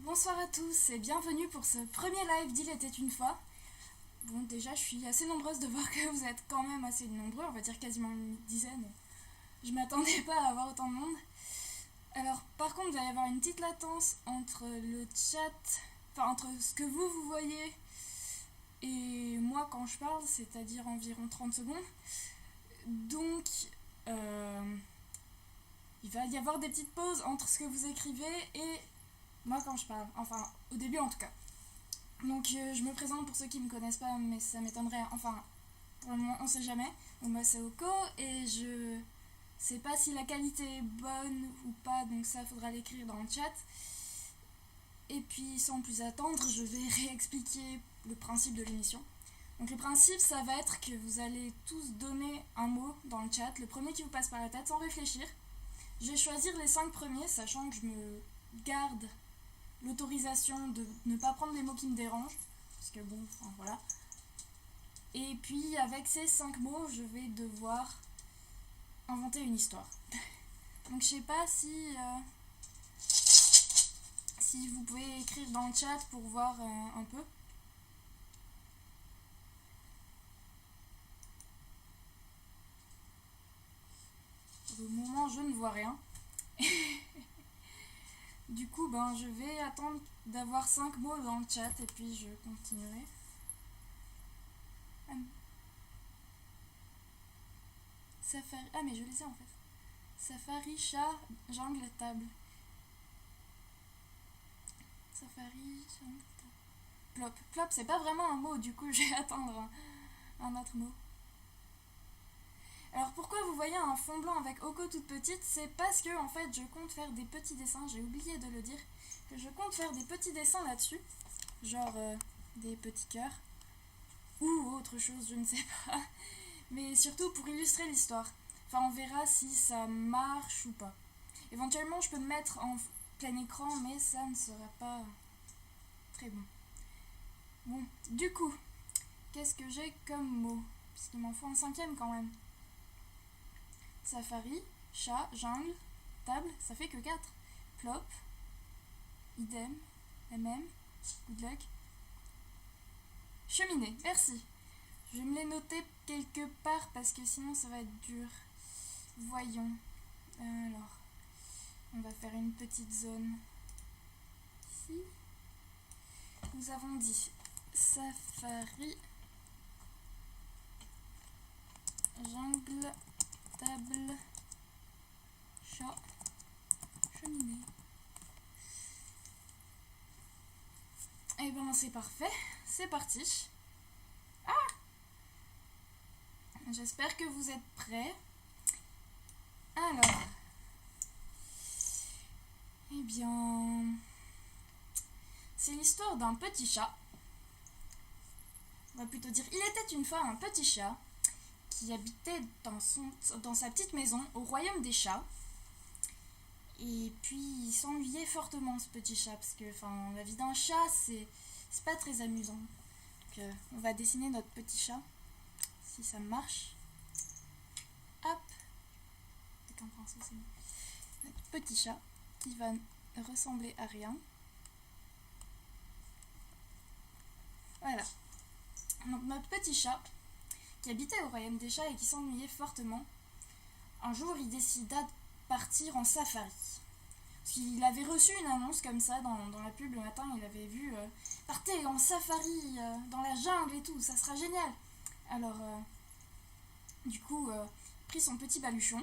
Bonsoir à tous et bienvenue pour ce premier live d'Il était une fois. Bon, déjà, je suis assez nombreuse de voir que vous êtes quand même assez nombreux, on va dire quasiment une dizaine. Je m'attendais pas à avoir autant de monde. Alors, par contre, il va y avoir une petite latence entre le chat, enfin entre ce que vous voyez et moi quand je parle, c'est-à-dire environ 30 secondes. Donc, il va y avoir des petites pauses entre ce que vous écrivez et moi quand je parle, enfin au début en tout cas. Donc je me présente pour ceux qui ne me connaissent pas, mais ça m'étonnerait, enfin pour le moment on sait jamais. Donc moi c'est Oko et je sais pas si la qualité est bonne ou pas, donc ça faudra l'écrire dans le chat. Et puis sans plus attendre, je vais réexpliquer le principe de l'émission. Donc le principe, ça va être que vous allez tous donner un mot dans le chat, le premier qui vous passe par la tête sans réfléchir. Je vais choisir les 5 premiers, sachant que je me garde l'autorisation de ne pas prendre les mots qui me dérangent, parce que bon, enfin, voilà. Et puis avec ces 5 mots, je vais devoir inventer une histoire. Donc je sais pas si vous pouvez écrire dans le chat pour voir un peu. Pour le moment, je ne vois rien. Du coup, je vais attendre d'avoir 5 mots dans le chat et puis je continuerai. Safari. Ah, mais je les ai en fait. Safari, chat, jungle, table. Safari, jungle, table. Plop. Plop, c'est pas vraiment un mot, du coup, je vais attendre un autre mot. Alors pourquoi vous voyez un fond blanc avec Oko toute petite? C'est parce que en fait je compte faire des petits dessins, j'ai oublié de le dire, que je compte faire des petits dessins là-dessus, genre des petits cœurs, ou autre chose, je ne sais pas, mais surtout pour illustrer l'histoire. Enfin on verra si ça marche ou pas. Éventuellement je peux me mettre en plein écran, mais ça ne sera pas très bon. Bon, du coup, qu'est-ce que j'ai comme mot? Puisqu'il m'en faut un 5e quand même. Safari, chat, jungle, table, ça fait que 4. Plop, idem, good luck. Cheminée, merci. Je vais me les noter quelque part parce que sinon ça va être dur. Voyons. Alors, on va faire une petite zone ici. Nous avons dit safari, jungle, table, chat, cheminée. Et c'est parfait, c'est parti. Ah, j'espère que vous êtes prêts. Alors, eh bien, c'est l'histoire d'un petit chat. On va plutôt dire, il était une fois un petit chat qui habitait dans sa petite maison au royaume des chats. Et puis il s'ennuyait fortement ce petit chat parce que la vie d'un chat c'est pas très amusant. Donc on va dessiner notre petit chat si ça marche. Hop, avec un pinceau c'est mieux. Notre petit chat qui va ressembler à rien. Voilà. Donc notre petit chat qui habitait au royaume des chats et qui s'ennuyait fortement. Un jour, il décida de partir en safari. Parce qu'il avait reçu une annonce comme ça dans la pub le matin, il avait vu partez en safari dans la jungle et tout, ça sera génial. Alors, du coup, prit son petit baluchon.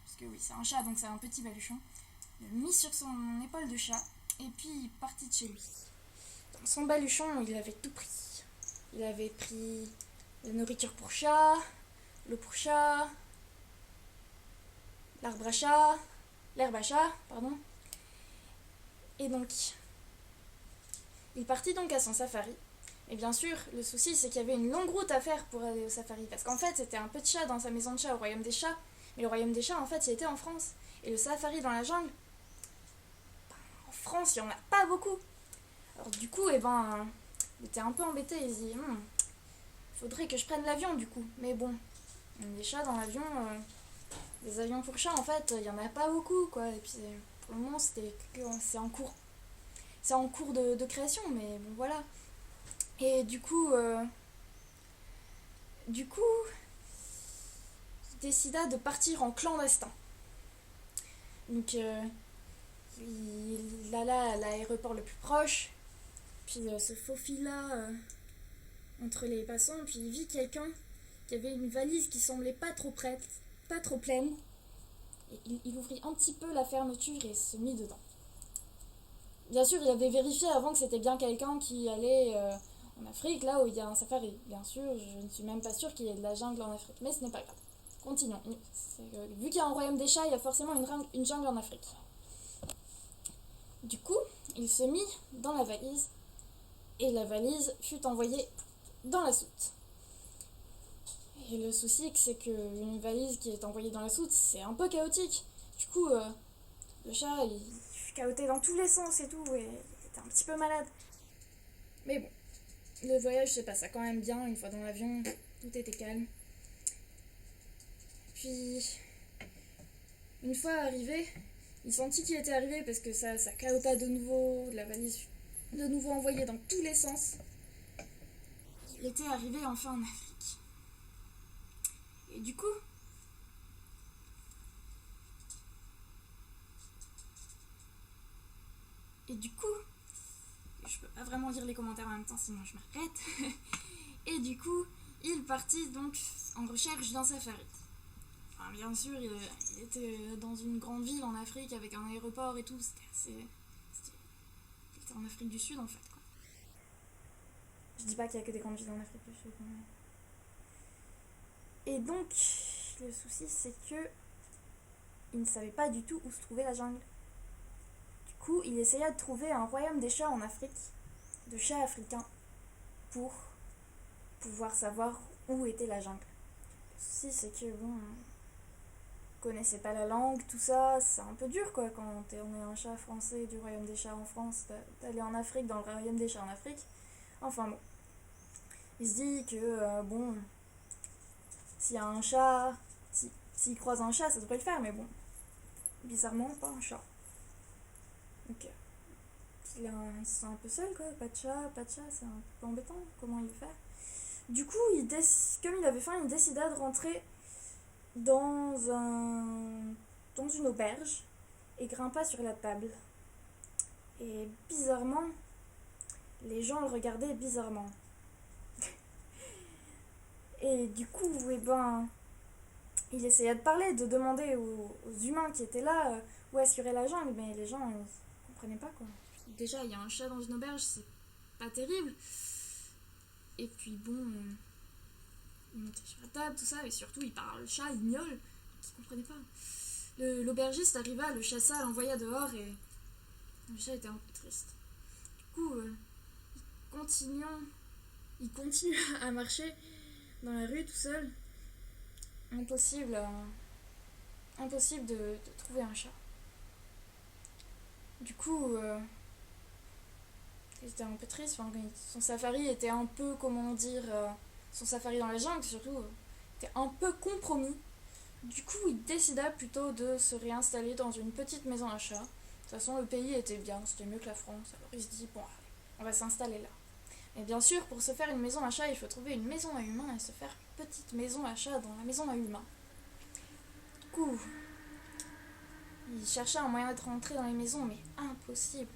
Parce que oui, c'est un chat, donc c'est un petit baluchon. Il l'a mis sur son épaule de chat et puis il partit de chez lui. Dans son baluchon, il avait tout pris. Il avait pris la nourriture pour chat, l'eau pour chat, l'herbe à chat, pardon. Et donc, il partit donc à son safari. Et bien sûr, le souci c'est qu'il y avait une longue route à faire pour aller au safari. Parce qu'en fait, c'était un petit chat dans sa maison de chat au royaume des chats. Mais le royaume des chats, en fait, il était en France. Et le safari dans la jungle, en France, il n'y en a pas beaucoup. Alors du coup, il était un peu embêté. Il se dit, faudrait que je prenne l'avion du coup. Mais bon, les chats dans l'avion, les avions pour chats, en fait, il n'y en a pas beaucoup, quoi. Et puis, Pour le moment, c'est en cours de création, mais bon, voilà. Et du coup, il décida de partir en clandestin. Donc, il alla à l'aéroport le plus proche, puis se faufila entre les passants, puis il vit quelqu'un qui avait une valise qui semblait pas trop pleine. Et il ouvrit un petit peu la fermeture et se mit dedans. Bien sûr, il avait vérifié avant que c'était bien quelqu'un qui allait en Afrique, là où il y a un safari. Bien sûr, je ne suis même pas sûre qu'il y ait de la jungle en Afrique, mais ce n'est pas grave. Continuons. Vu qu'il y a un royaume des chats, il y a forcément une jungle en Afrique. Du coup, il se mit dans la valise, et la valise fut envoyée dans la soute. Et le souci, c'est qu'une valise qui est envoyée dans la soute, c'est un peu chaotique. Du coup, le chat, il fut chaoté dans tous les sens et tout, et il était un petit peu malade. Mais bon, le voyage se passa quand même bien, une fois dans l'avion, tout était calme. Puis, une fois arrivé, il sentit qu'il était arrivé parce que ça cahota de nouveau, la valise fut de nouveau envoyée dans tous les sens. Il était arrivé enfin en Afrique. Et du coup, je peux pas vraiment lire les commentaires en même temps sinon je m'arrête. Et du coup, il partit donc en recherche d'un safari. Enfin, bien sûr, il était dans une grande ville en Afrique avec un aéroport et tout. Il était en Afrique du Sud en fait, quoi. Je dis pas qu'il y a que des grandes villes en Afrique du Sud. Et donc, le souci, c'est que il ne savait pas du tout où se trouvait la jungle. Du coup, il essaya de trouver un royaume des chats en Afrique, de chats africains, pour pouvoir savoir où était la jungle. Le souci, c'est que bon, connaissait pas la langue, tout ça, c'est un peu dur quoi quand on est un chat français du royaume des chats en France, d'aller en Afrique, dans le royaume des chats en Afrique. Enfin bon. Il se dit que bon, s'il y a un chat, s'il croise un chat, ça devrait le faire, mais bon, bizarrement, pas un chat. Donc, il se sent un peu seul quoi, pas de chat, c'est un peu embêtant, comment il va faire. Du coup, comme il avait faim, il décida de rentrer dans dans une auberge et grimpa sur la table. Et bizarrement, les gens le regardaient bizarrement. Et du coup, eh ben, il essaya de parler, de demander aux humains qui étaient là où est-ce qu'il y aurait la jungle, mais les gens ils comprenaient pas quoi. Déjà, il y a un chat dans une auberge, c'est pas terrible. Et puis bon, il montait sur la table, tout ça, et surtout il parle, le chat, il miaule, il comprenait pas. L'aubergiste arriva, le chassa, l'envoya dehors et le chat était un peu triste. Du coup, il continue à marcher dans la rue tout seul. Impossible, impossible de trouver un chat. Du coup, il était un peu triste. Enfin, son safari était un peu, comment dire, son safari dans la jungle surtout, était un peu compromis. Du coup, il décida plutôt de se réinstaller dans une petite maison à chat. De toute façon, le pays était bien, c'était mieux que la France. Alors il se dit, bon, allez, on va s'installer là. Et bien sûr, pour se faire une maison à chat, il faut trouver une maison à humain et se faire une petite maison à chat dans la maison à humain. Du coup, il cherchait un moyen de rentrer dans les maisons, mais impossible.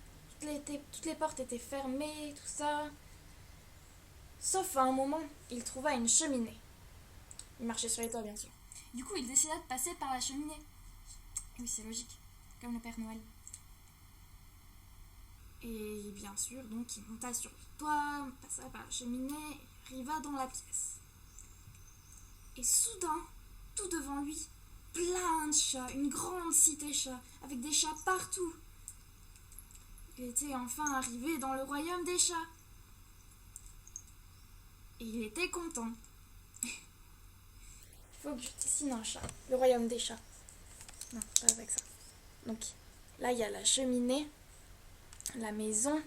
Toutes les portes étaient fermées, tout ça. Sauf à un moment, il trouva une cheminée. Il marchait sur les toits, bien sûr. Du coup, il décida de passer par la cheminée. Oui, c'est logique, comme le Père Noël. Et bien sûr, donc, il monta sur le toit, passa par la cheminée, arriva dans la pièce. Et soudain, tout devant lui, plein de chats, une grande cité chat, avec des chats partout. Il était enfin arrivé dans le royaume des chats. Et il était content. Il faut que je dessine un chat. Le royaume des chats. Non, pas avec ça. Donc, là, il y a la cheminée, la maison.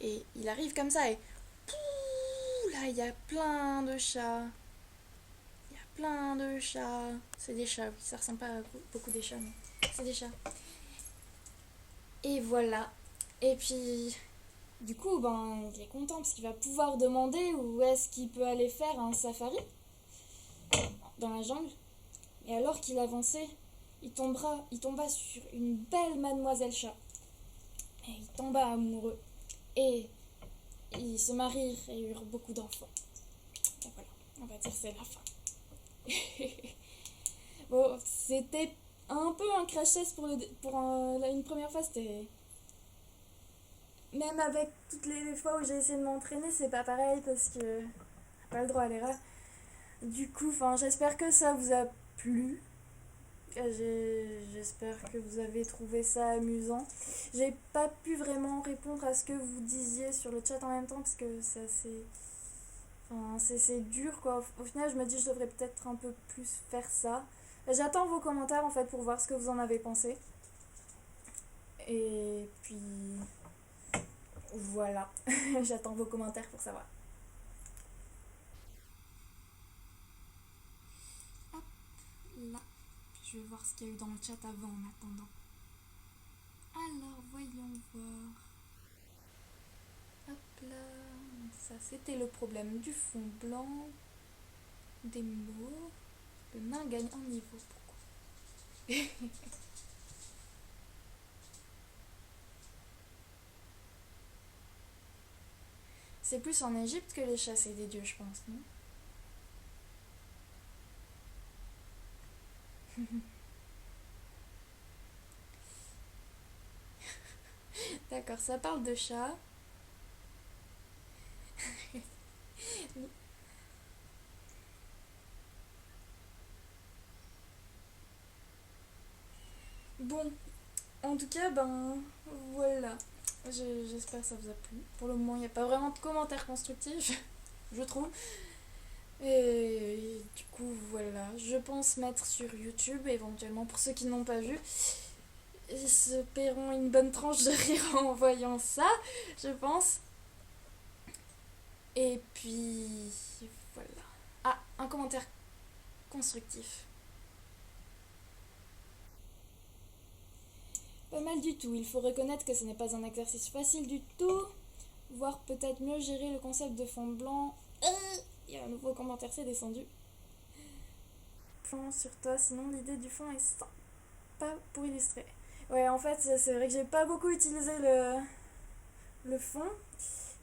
Et il arrive comme ça et... Pouh, là, il y a plein de chats. Il y a plein de chats. C'est des chats, oui. Ça ressemble pas à beaucoup des chats, mais... C'est des chats. Et voilà. Et puis, du coup, ben, il est content parce qu'il va pouvoir demander où est-ce qu'il peut aller faire un safari dans la jungle. Et alors qu'il avançait, il tomba sur une belle mademoiselle chat. Et il tomba amoureux. Et ils se marièrent et eurent beaucoup d'enfants. Et voilà, on va dire que c'est la fin. Bon, c'était un peu un crash test une première fois. C'était même avec toutes les fois où j'ai essayé de m'entraîner, c'est pas pareil parce que pas le droit à l'erreur. Du coup, j'espère que ça vous a plu. J'espère que vous avez trouvé ça amusant. J'ai pas pu vraiment répondre à ce que vous disiez sur le chat en même temps parce que c'est assez. C'est dur quoi. Au final, je me dis que je devrais peut-être un peu plus faire ça. J'attends vos commentaires en fait pour voir ce que vous en avez pensé. Et puis. Voilà. J'attends vos commentaires pour savoir. Hop là. Je vais voir ce qu'il y a eu dans le chat avant en attendant. Alors, voyons voir. Hop là. Ça, c'était le problème du fond blanc. Des mots. Le nain gagne en niveau. Pourquoi? C'est plus en Égypte que les chats, c'est des dieux, je pense, non? D'accord, ça parle de chats. Bon, en tout cas, ben voilà. J'espère que ça vous a plu. Pour le moment, il n'y a pas vraiment de commentaires constructifs, je trouve. Et du coup, voilà. Je pense mettre sur YouTube, éventuellement, pour ceux qui n'ont pas vu. Ils se paieront une bonne tranche de rire en voyant ça, je pense. Et puis, voilà. Ah, un commentaire constructif. Pas mal du tout. Il faut reconnaître que ce n'est pas un exercice facile du tout. Voire peut-être mieux gérer le concept de fond blanc. Il y a un nouveau commentaire, c'est descendu. Plan sur toi, sinon l'idée du fond est sympa pour illustrer. Ouais, en fait, c'est vrai que j'ai pas beaucoup utilisé le fond.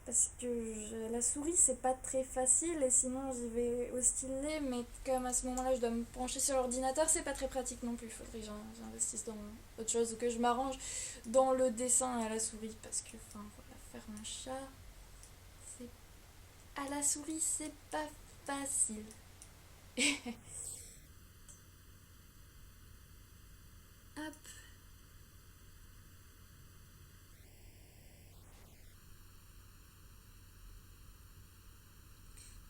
Parce que la souris, c'est pas très facile. Et sinon, j'y vais au stylet. Mais comme à ce moment-là, je dois me pencher sur l'ordinateur, c'est pas très pratique non plus. Il faudrait que j'investisse dans autre chose ou que je m'arrange dans le dessin à la souris. Parce que, voilà, faire un chat, c'est à la souris, c'est pas facile. Hop.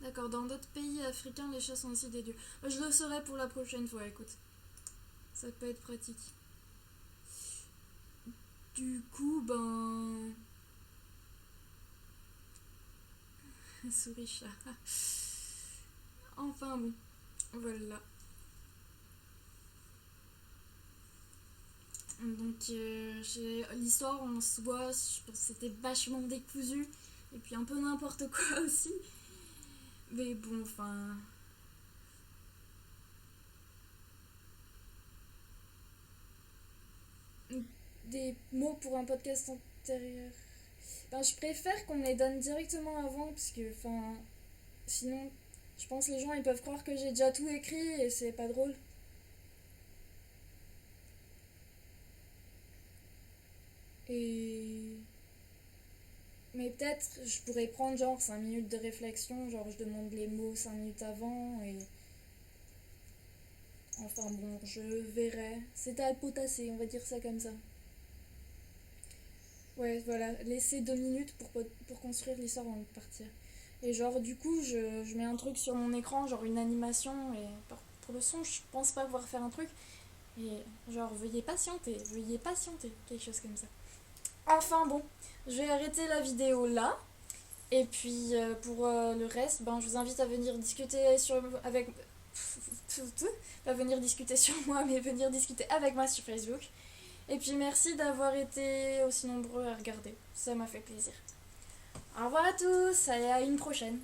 D'accord, dans d'autres pays africains, les chats sont aussi des dieux. Je le saurai pour la prochaine fois, écoute. Ça peut être pratique. Du coup, ben. Souris chat. Enfin bon, voilà. Donc l'histoire en soi, je pense que c'était vachement décousu. Et puis un peu n'importe quoi aussi. Mais bon, des mots pour un podcast antérieur. Ben, je préfère qu'on me les donne directement avant, parce que, sinon, je pense que les gens ils peuvent croire que j'ai déjà tout écrit et c'est pas drôle. Et. Mais peut-être je pourrais prendre genre 5 minutes de réflexion, genre je demande les mots 5 minutes avant et. Enfin bon, je verrai. C'est à potasser, on va dire ça comme ça. Ouais, voilà, laisser 2 minutes pour construire l'histoire avant de partir. Et genre, du coup, je mets un truc sur mon écran, genre une animation, et pour le son, je pense pas pouvoir faire un truc. Et genre, veuillez patienter, quelque chose comme ça. Enfin bon, je vais arrêter la vidéo là. Et puis pour le reste, ben, je vous invite à venir discuter avec pas venir discuter sur moi, mais venir discuter avec moi sur Facebook. Et puis merci d'avoir été aussi nombreux à regarder, ça m'a fait plaisir. Au revoir à tous et à une prochaine.